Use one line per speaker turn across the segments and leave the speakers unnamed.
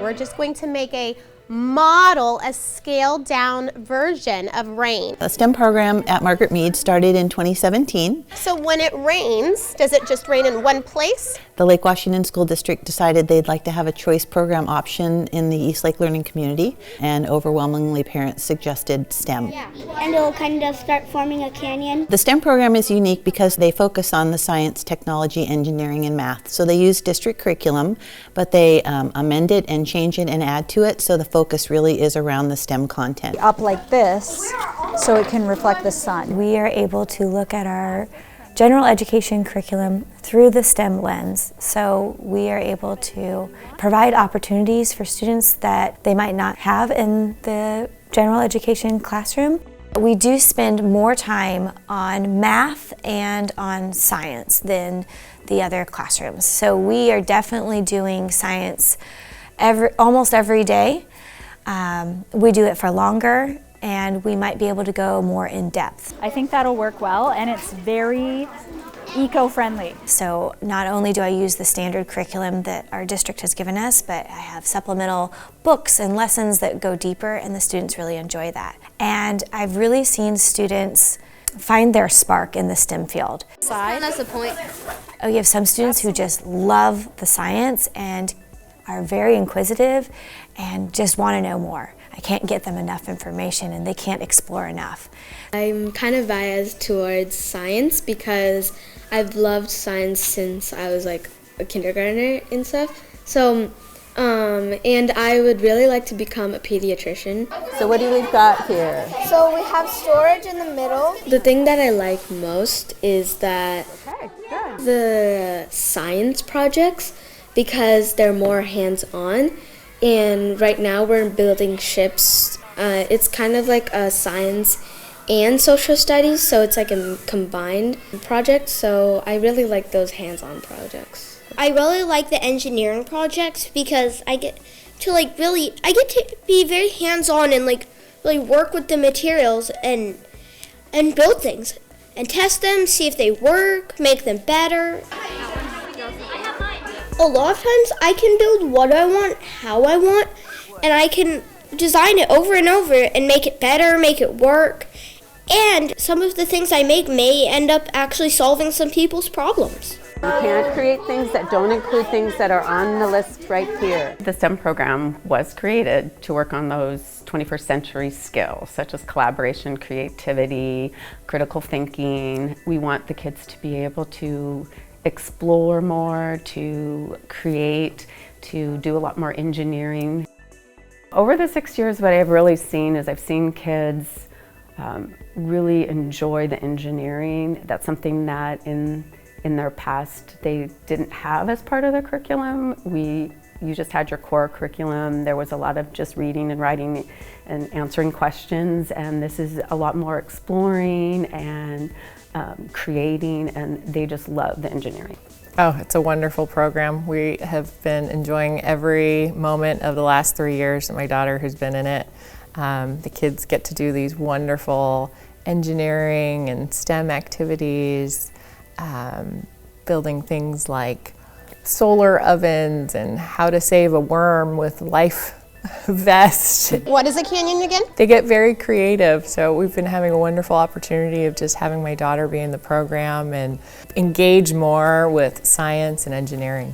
We're just going to make a model, a scaled down version of rain.
The STEM program at Margaret Mead started in 2017.
So when it rains, does it just rain in one place?
The Lake Washington School District decided they'd like to have a choice program option in the East Lake Learning Community, and overwhelmingly parents suggested STEM.
Yeah, and it'll kind of start forming a canyon.
The STEM program is unique because they focus on the science, technology, engineering, and math. So they use district curriculum, but they amend it and change it and add to it, so the focus really is around the STEM content.
Up like this so it can reflect the sun.
We are able to look at our general education curriculum through the STEM lens. So we are able to provide opportunities for students that they might not have in the general education classroom. We do spend more time on math and on science than the other classrooms. So we are definitely doing science almost every day. We do it for longer, and we might be able to go more in depth.
I think that'll work well, and it's very eco-friendly.
So not only do I use the standard curriculum that our district has given us, but I have supplemental books and lessons that go deeper, and the students really enjoy that. And I've really seen students find their spark in the STEM field.
That's the point.
Oh, you have some students who just love the science and are very inquisitive and just want to know more. I can't get them enough information, and they can't explore enough.
I'm kind of biased towards science because I've loved science since I was like a kindergartner and stuff. So, and I would really like to become a pediatrician.
So what do we got here?
So we have storage in the middle.
The thing that I like most is that the science projects, because they're more hands-on. And right now we're building ships. It's kind of like a science and social studies, so it's like a combined project. So I really like those hands-on projects.
I really like the engineering projects because I get to be very hands-on and like really work with the materials and build things and test them, see if they work, make them better. A lot of times I can build what I want, how I want, and I can design it over and over and make it better, make it work. And some of the things I make may end up actually solving some people's problems.
You can't create things that don't include things that are on the list right here. The STEM program was created to work on those 21st century skills, such as collaboration, creativity, critical thinking. We want the kids to be able to explore more, to create, to do a lot more engineering. Over the 6 years, what I've really seen is I've seen kids really enjoy the engineering. That's something that in their past they didn't have as part of their curriculum. You just had your core curriculum. There was a lot of just reading and writing and answering questions, and this is a lot more exploring and creating, and they just love the engineering.
Oh, it's a wonderful program. We have been enjoying every moment of the last 3 years that my daughter has been in it. The kids get to do these wonderful engineering and STEM activities, building things like solar ovens and how to save a worm with life vest.
What is a canyon again?
They get very creative, so we've been having a wonderful opportunity of just having my daughter be in the program and engage more with science and engineering.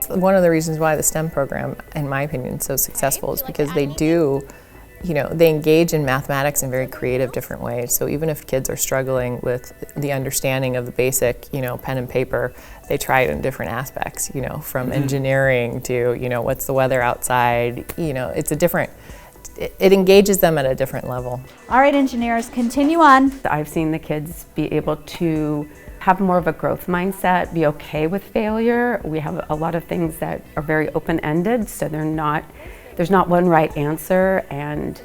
One of the reasons why the STEM program, in my opinion, is so successful is because they engage in mathematics in very creative different ways. So even if kids are struggling with the understanding of the basic, pen and paper, they try it in different aspects, from engineering to, what's the weather outside, it engages them at a different level.
All right, engineers, continue on.
I've seen the kids be able to have more of a growth mindset, be okay with failure. We have a lot of things that are very open-ended, so there's not one right answer, and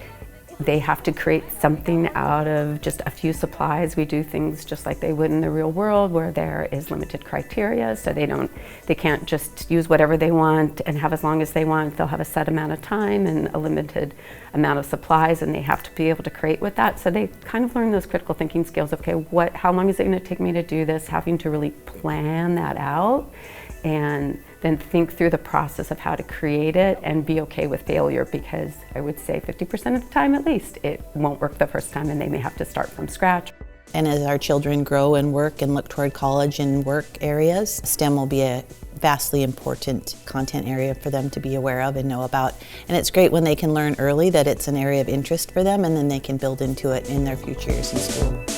they have to create something out of just a few supplies. We do things just like they would in the real world, where there is limited criteria, so they can't just use whatever they want and have as long as they want. They'll have a set amount of time and a limited amount of supplies, and they have to be able to create with that. So they kind of learn those critical thinking skills of, okay, how long is it going to take me to do this? Having to really plan that out and then think through the process of how to create it and be okay with failure, because I would say 50% of the time at least, it won't work the first time and they may have to start from scratch.
And as our children grow and work and look toward college and work areas, STEM will be a vastly important content area for them to be aware of and know about. And it's great when they can learn early that it's an area of interest for them, and then they can build into it in their future years in school.